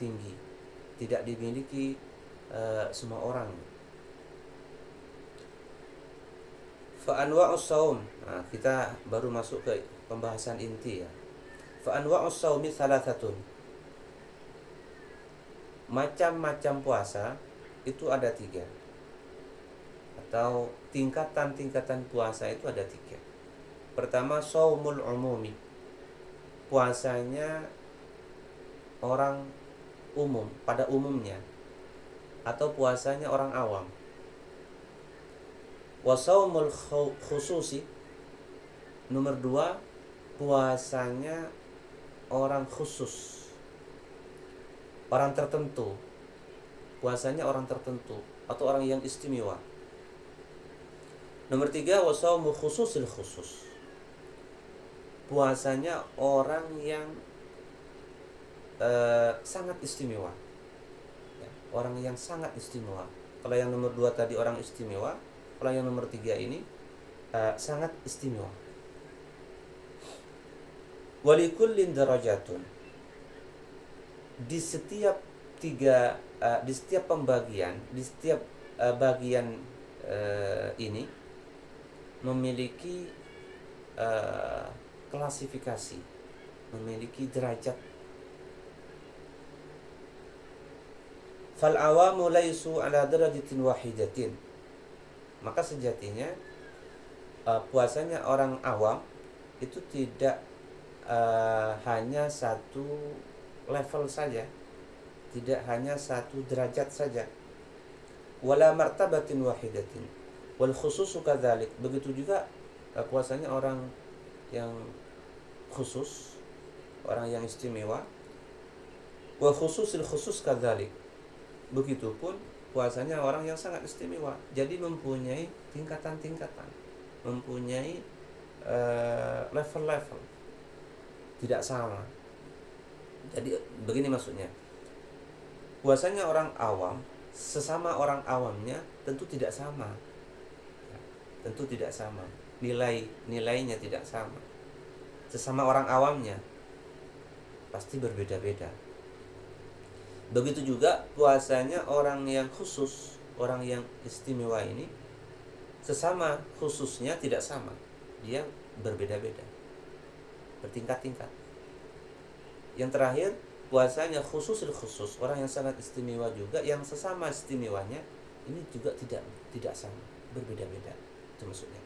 tinggi, tidak dimiliki semua orang. Fa anwa'us shaum. Nah, kita baru masuk ke pembahasan inti ya. Fa anwa'us shaumi salasatun. Macam-macam puasa itu ada 3, atau tingkatan-tingkatan puasa itu ada 3. Pertama, shaumul umumi, puasanya orang umum, pada umumnya, atau puasanya orang awam. Wa shaumul khususi, nomor 2, puasanya orang khusus, orang tertentu, puasanya orang tertentu atau orang yang istimewa. Nomor 3, wa shaumu khususil khusus, puasanya orang yang sangat istimewa ya, orang yang sangat istimewa. Kalau yang nomor 2 tadi orang istimewa, kalau yang nomor 3 ini sangat istimewa. Walikullin darajatun, di setiap pembagian, di setiap bagian ini memiliki klasifikasi, memiliki derajat. Fal awamu laisu ala darajatin wahidatin, maka sejatinya puasanya orang awam itu tidak hanya satu level saja, tidak hanya satu derajat saja. Wala martabatin wahidatin wal khususu kadzalik, begitu juga puasanya orang yang khusus, orang yang istimewa. Wa khususil khusus kadzalik, begitupun puasanya orang yang sangat istimewa. Jadi mempunyai tingkatan-tingkatan, mempunyai level-level, tidak sama. Jadi begini maksudnya, puasanya orang awam sesama orang awamnya tentu tidak sama, tentu tidak sama, nilainya tidak sama. Sesama orang awamnya pasti berbeda-beda. Begitu juga puasanya orang yang khusus, orang yang istimewa ini, sesama khususnya tidak sama, dia berbeda-beda, bertingkat-tingkat. Yang terakhir, puasanya khususil khusus, orang yang sangat istimewa juga, yang sesama istimewanya ini juga tidak sama, berbeda-beda. Itu maksudnya.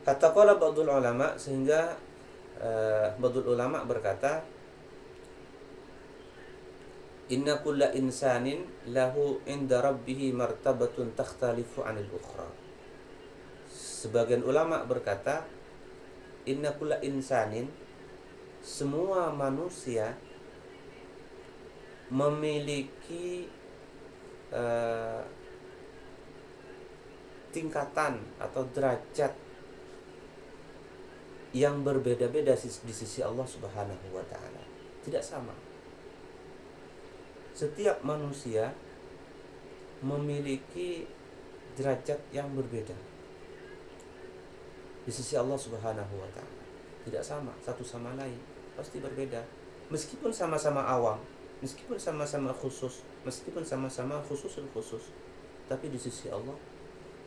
Kata qala ba'dul ulama, sehingga ba'dul ulama berkata, inna kulla insanin lahu inda rabbih martabatun takhtalifu 'anil ukhra. Sebagian ulama berkata, inna kulla insanin, semua manusia memiliki tingkatan atau derajat yang berbeda-beda di sisi Allah Subhanahu wa taala. Tidak sama. Setiap manusia memiliki derajat yang berbeda di sisi Allah Subhanahu wa taala. Tidak sama satu sama lain, pasti berbeda. Meskipun sama-sama awam, meskipun sama-sama khusus, meskipun sama-sama khususul khusus, tapi di sisi Allah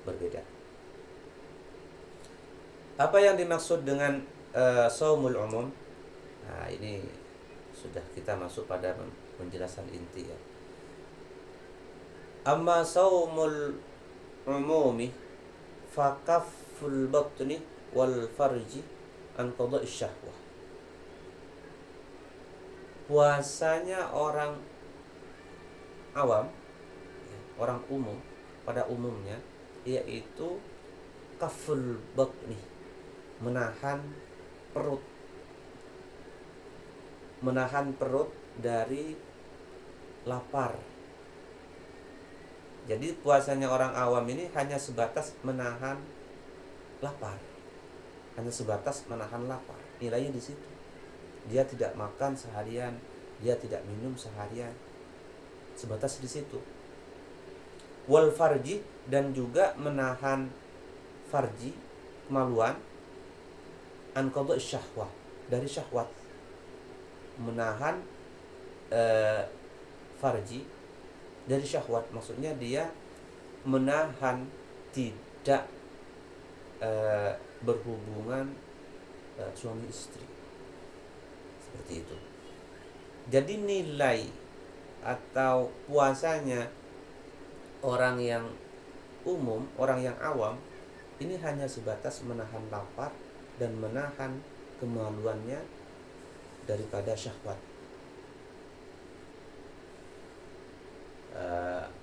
berbeda. Apa yang dimaksud dengan shaumul umum? Nah, ini sudah kita masuk pada penjelasan inti ya. Amma shaumul umumi faqaful batni wal farji an qada'i syahwah. Puasanya orang awam, orang umum, pada umumnya, yaitu kaful batni, menahan perut dari lapar. Jadi puasanya orang awam ini hanya sebatas menahan lapar, hanya sebatas menahan lapar. Nilainya di situ. Dia tidak makan seharian, dia tidak minum seharian, sebatas di situ. Wal farji, dan juga menahan farji, kemaluan, an qada'i syahwah, dari syahwat, menahan eh, farji, dari syahwat, maksudnya dia menahan tidak berhubungan suami istri, seperti itu. Jadi nilai atau puasanya orang yang umum, orang yang awam, ini hanya sebatas menahan lapar dan menahan kemaluannya daripada syahwat.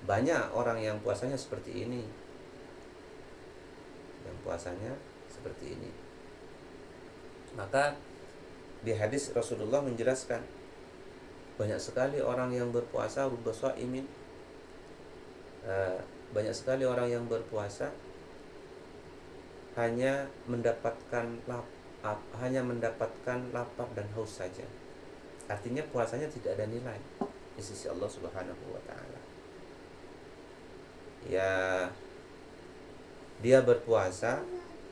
Banyak orang yang puasanya seperti ini, Maka di hadis Rasulullah menjelaskan, banyak sekali orang yang berpuasa, rubba shaimin, banyak sekali orang yang berpuasa hanya mendapatkan lapar dan haus saja. Artinya puasanya tidak ada nilai di sisi Allah Subhanahu wa taala. Ya, dia berpuasa,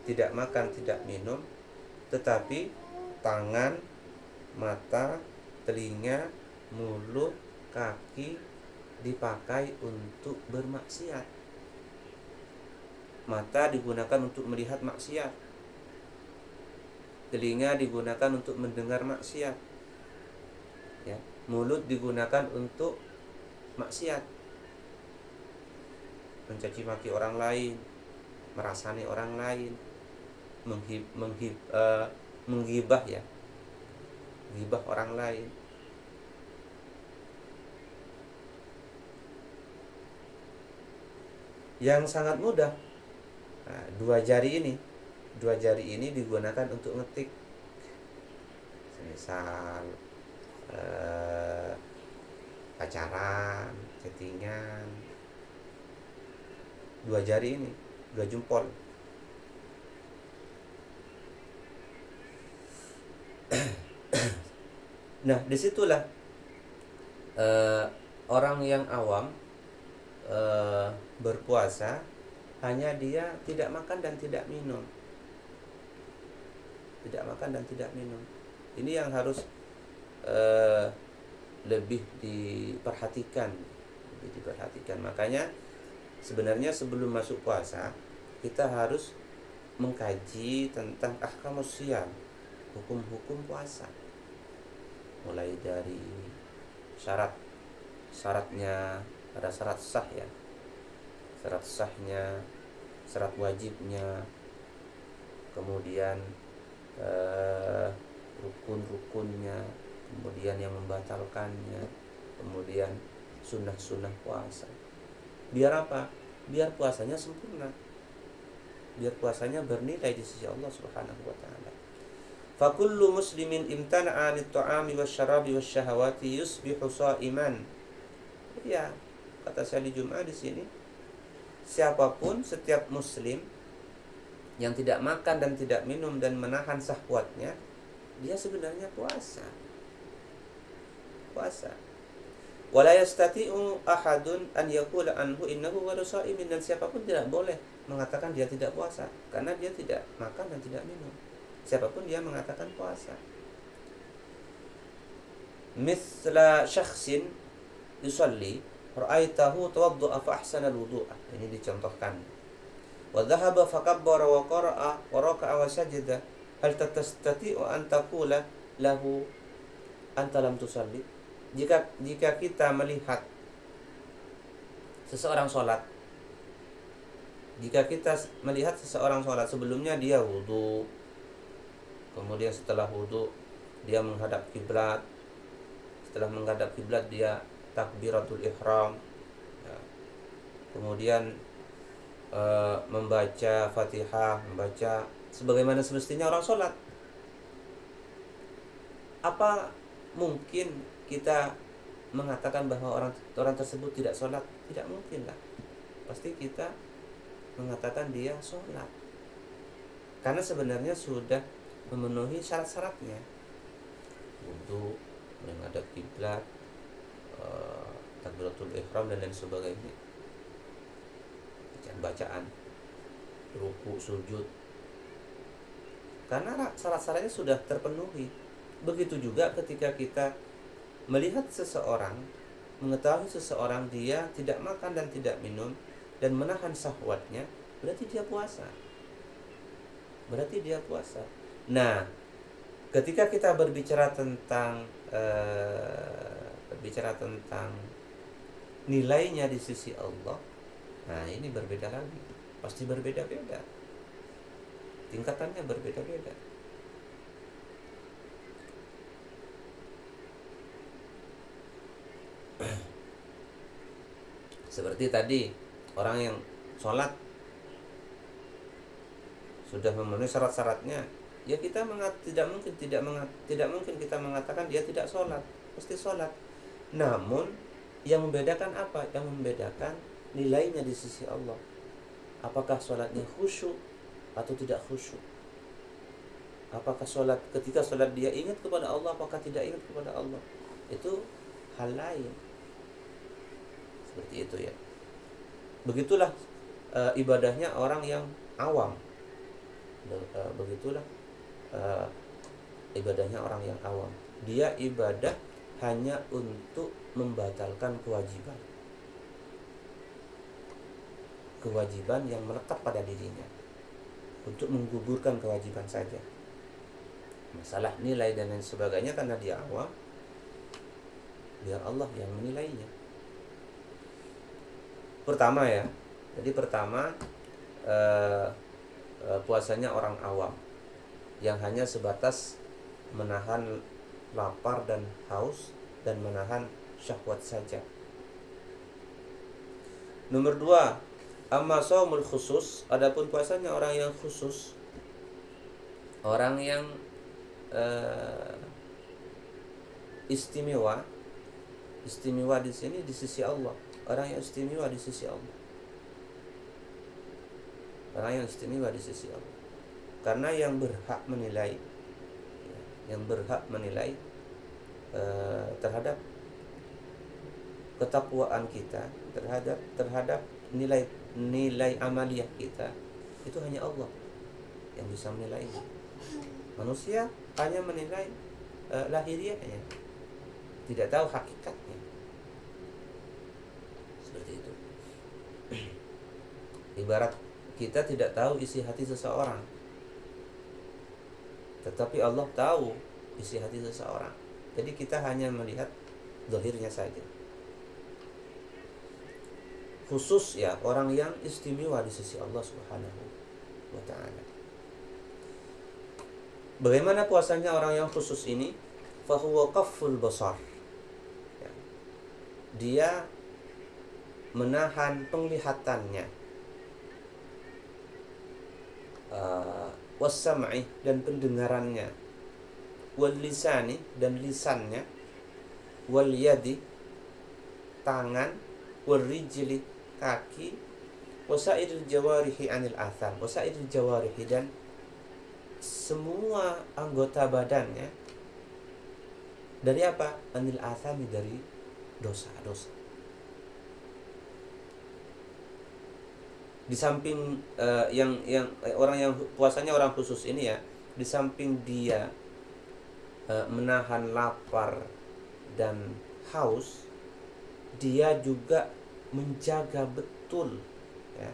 tidak makan, tidak minum, tetapi tangan, mata, telinga, mulut, kaki dipakai untuk bermaksiat. Mata digunakan untuk melihat maksiat, telinga digunakan untuk mendengar maksiat, ya, mulut digunakan untuk maksiat, mencaci maki orang lain, merasani orang lain, menggibah, ya, menggibah orang lain. Yang sangat mudah, dua jari ini digunakan untuk ngetik, misal pacaran, chattingan. Dua jari ini, dua jempol. Nah, disitulah orang yang awam berpuasa hanya dia tidak makan dan tidak minum. Ini yang harus lebih diperhatikan. Makanya sebenarnya sebelum masuk puasa kita harus mengkaji tentang ahkamus shiyam, hukum-hukum puasa, mulai dari syaratnya, ada syarat sah, ya, syarat sahnya, syarat wajibnya, kemudian rukun-rukunnya, kemudian yang membatalkannya, kemudian sunnah-sunnah puasa. Biar apa? Biar puasanya sempurna, biar puasanya bernilai di sisi Allah Subhanahu wa taala. Fa kullu muslimin imtana'a 'anil ta'ami wasyarabi wasyahawati yusbihu sha'iman. Ya, kata Syekh Jum'ah di sini, siapapun, setiap muslim yang tidak makan dan tidak minum dan menahan syahwatnya, dia sebenarnya puasa. Wala yastati'u ahadun an yaqula anhu innahu ghairu sha'imin, dan siapapun tidak boleh mengatakan dia tidak puasa karena dia tidak makan dan tidak minum. Siapapun dia mengatakan puasa. Mithla syakhsin yusalli ra'aitahu tawaddu'a fa ahsana al-wudu'a. Ini dicontohkan. Wa dhahaba fa kabbara wa qara'a wa raka'a wa sajada. Hal tastati'u an taqula lahu anta lam tusalli? Jika kita melihat seseorang sholat, sebelumnya dia wudu, kemudian setelah wudu dia menghadap kiblat, setelah menghadap kiblat dia takbiratul ihram, ya, kemudian membaca Fatihah, membaca sebagaimana semestinya orang sholat. Apa mungkin kita mengatakan bahwa orang tersebut tidak sholat? Tidak mungkin lah. Pasti kita mengatakan dia sholat, karena sebenarnya sudah memenuhi syarat-syaratnya, wudu, menghadap kiblat, takbiratul ihram dan lain sebagainya, bacaan ruku, sujud, karena syarat-syaratnya sudah terpenuhi. Begitu juga ketika kita Melihat seseorang, mengetahui seseorang dia tidak makan dan tidak minum dan menahan syahwatnya, berarti dia puasa. Berarti dia puasa. Nah, ketika kita berbicara tentang nilainya di sisi Allah, nah ini berbeda lagi. Pasti berbeda-beda. Tingkatannya berbeda-beda. Seperti tadi, orang yang sholat sudah memenuhi syarat-syaratnya, ya kita tidak mungkin kita mengatakan dia tidak sholat, pasti sholat. Namun yang membedakan apa? Yang membedakan nilainya di sisi Allah. Apakah sholatnya khusyuk atau tidak khusyuk? Apakah ketika sholat dia ingat kepada Allah, apakah tidak ingat kepada Allah? Itu hal lain. Seperti itu ya. Begitulah ibadahnya orang yang awam. Begitulah ibadahnya orang yang awam. Dia ibadah hanya untuk membatalkan kewajiban yang melekat pada dirinya, untuk menggugurkan kewajiban saja. Masalah nilai dan lain sebagainya karena dia awam, biar Allah yang menilainya. Pertama ya, jadi pertama puasanya orang awam yang hanya sebatas menahan lapar dan haus dan menahan syahwat saja. Nomor 2, amma shaumul khusus, adapun puasanya orang yang khusus, orang yang istimewa di sini di sisi Allah, orang yang istimewa di sisi Allah. Orang yang istimewa di sisi Allah. Karena yang berhak menilai terhadap ketakwaan kita, terhadap nilai amaliyah kita, itu hanya Allah yang bisa menilainya. Manusia hanya menilai lahiriahnya, tidak tahu hakikatnya. Seperti itu. Ibarat kita tidak tahu isi hati seseorang, tetapi Allah tahu isi hati seseorang. Jadi kita hanya melihat zahirnya saja. Khusus ya, orang yang istimewa di sisi Allah Subhanahu wa ta'ala. Bagaimana puasanya orang yang khusus ini? Fahuwa qafful basar. Ya. Dia menahan penglihatannya, wassam'i dan pendengarannya, wal lisani dan lisannya, wal yadi tangan, wal rijli kaki, wasairil jawarihi anil atham, wasairil jawarihi dan semua anggota badannya dari apa? Anil athami, dari dosa-dosa. Di samping yang orang yang puasanya orang khusus ini ya, di samping dia menahan lapar dan haus, dia juga menjaga betul ya,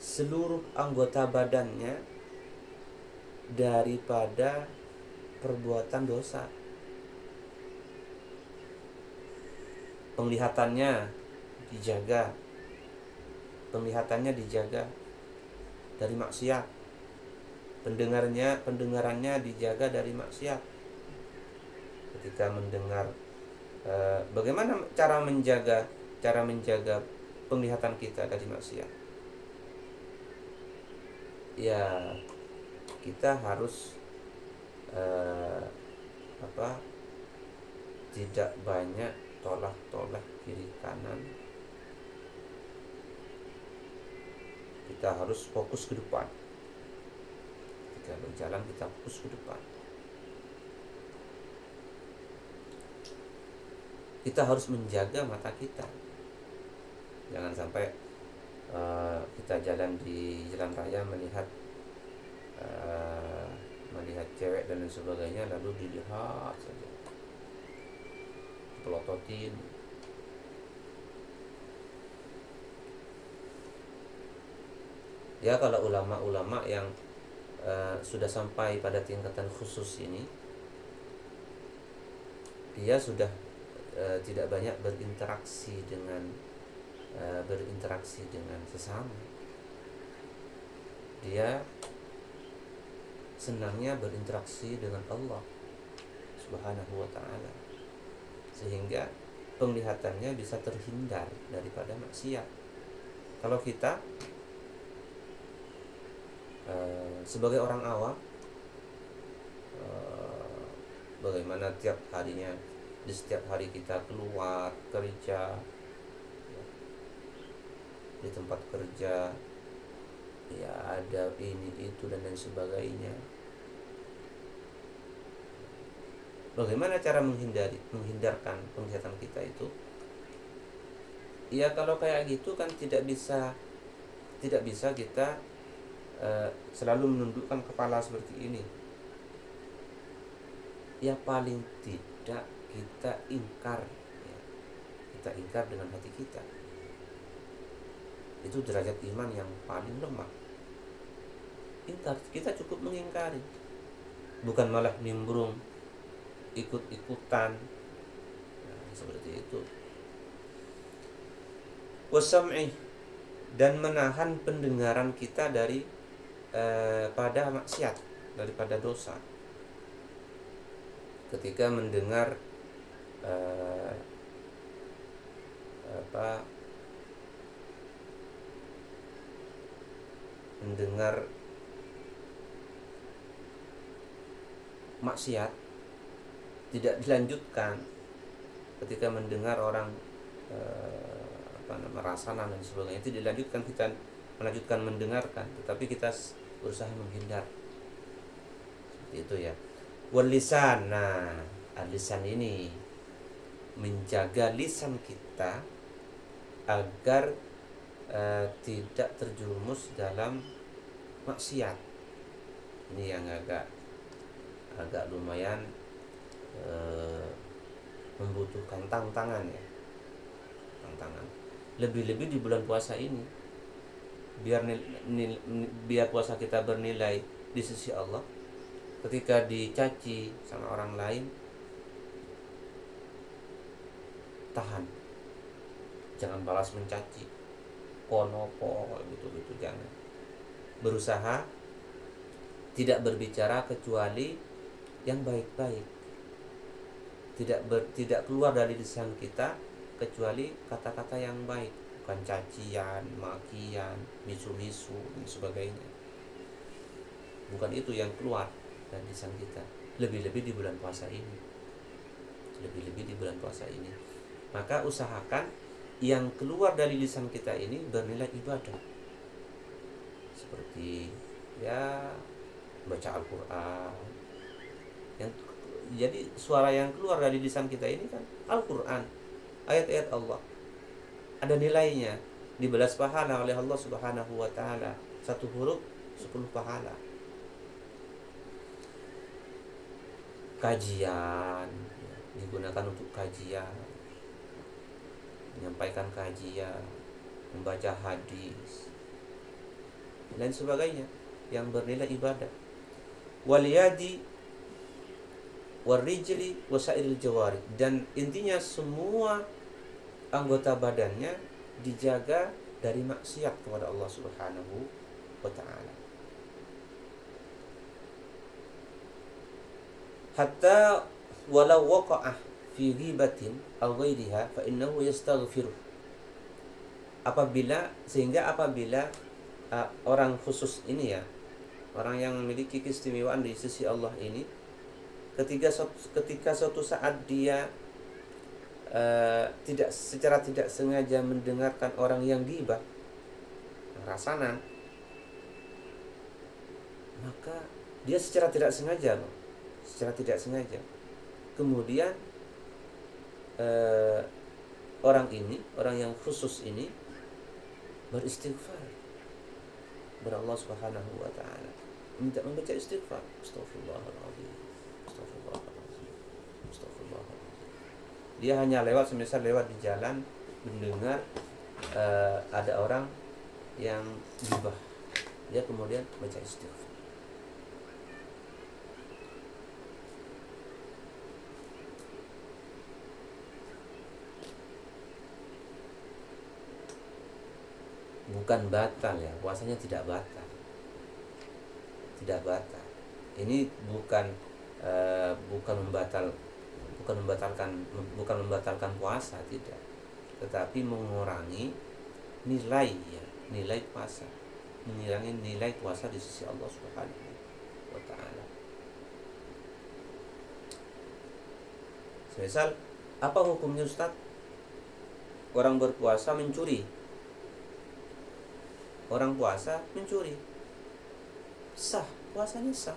seluruh anggota badannya daripada perbuatan dosa. Penglihatannya dijaga dari maksiat. Pendengarannya dijaga dari maksiat. Ketika mendengar, bagaimana cara menjaga penglihatan kita dari maksiat? Ya, kita harus tidak banyak tolak kiri kanan. Kita harus fokus ke depan. Ketika berjalan kita fokus ke depan. Kita harus menjaga mata kita. Jangan sampai kita jalan di jalan raya melihat cewek dan sebagainya lalu dilihat saja. dipelototin. Ya kalau ulama-ulama yang sudah sampai pada tingkatan khusus ini, dia sudah tidak banyak berinteraksi dengan sesama. Dia senangnya berinteraksi dengan Allah Subhanahu wa ta'ala, sehingga penglihatannya bisa terhindar daripada maksiat. Kalau kita sebagai orang awam, bagaimana tiap harinya, di setiap hari kita keluar kerja, di tempat kerja ya ada ini itu dan lain sebagainya. Bagaimana cara menghindarkan penglihatan kita itu? Ya kalau kayak gitu kan tidak bisa kita selalu menundukkan kepala seperti ini. Ya paling tidak kita ingkar, ya. Kita ingkar dengan hati kita. Itu derajat iman yang paling lemah. Ingkar, kita cukup mengingkari, bukan malah nimbrung, ikut-ikutan. Nah, seperti itu. Wasam'i, dan menahan pendengaran kita dari pada maksiat, daripada dosa. Ketika mendengar mendengar maksiat tidak dilanjutkan, ketika mendengar orang merasakan dan sebagainya, itu dilanjutkan, kita melanjutkan mendengarkan, tetapi kita berusaha menghindar. Seperti itu ya. Wal lisan, nah lisan ini menjaga lisan kita agar tidak terjerumus dalam maksiat. Ini yang agak lumayan membutuhkan tantangan ya. Tantangan. Lebih-lebih di bulan puasa ini, biar puasa kita bernilai di sisi Allah. Ketika dicaci sama orang lain, tahan, jangan balas mencaci, konopo gitu jangan. Berusaha tidak berbicara kecuali yang baik-baik. Tidak keluar dari lisan kita kecuali kata-kata yang baik, bukan cacian, makian, misu-misu dan sebagainya. Bukan itu yang keluar dari lisan kita. Lebih-lebih di bulan puasa ini. Maka usahakan yang keluar dari lisan kita ini bernilai ibadah. Seperti ya baca Al-Qur'an. Jadi suara yang keluar dari lisan kita ini kan Al-Qur'an, ayat-ayat Allah. Ada nilainya, dibalas pahala oleh Allah Subhanahu wa ta'ala. 1 huruf 10 pahala. Kajian digunakan untuk kajian, menyampaikan kajian, membaca hadis dan sebagainya yang bernilai ibadah. Wal yadi warijli wasairil jawari, dan intinya semua anggota badannya dijaga dari maksiat kepada Allah Subhanahu wa ta'ala. Hatta walau waqa'ah fi ghibatin aw ghairiha fa innahu yastaghfir. Apabila orang khusus ini ya, orang yang memiliki keistimewaan di sisi Allah ini, ketika suatu saat dia secara tidak sengaja mendengarkan orang yang ghibah, rasanan, maka dia secara tidak sengaja kemudian orang yang khusus ini beristighfar kepada Allah Subhanahu wa ta'ala, membaca istighfar, astagfirullahaladzim, Dia hanya lewat, semisal lewat di jalan mendengar ada orang yang gibah, dia kemudian baca istighfar. Bukan batal ya, puasanya tidak batal, tidak batal. Ini bukan membatalkan puasa, tidak, tetapi mengurangi nilai, ya, nilai puasa, mengurangi nilai puasa di sisi Allah Subhanahu wa taala. Misal, apa hukumnya Ustaz? Orang berpuasa mencuri. Orang puasa mencuri. Sah, puasanya sah.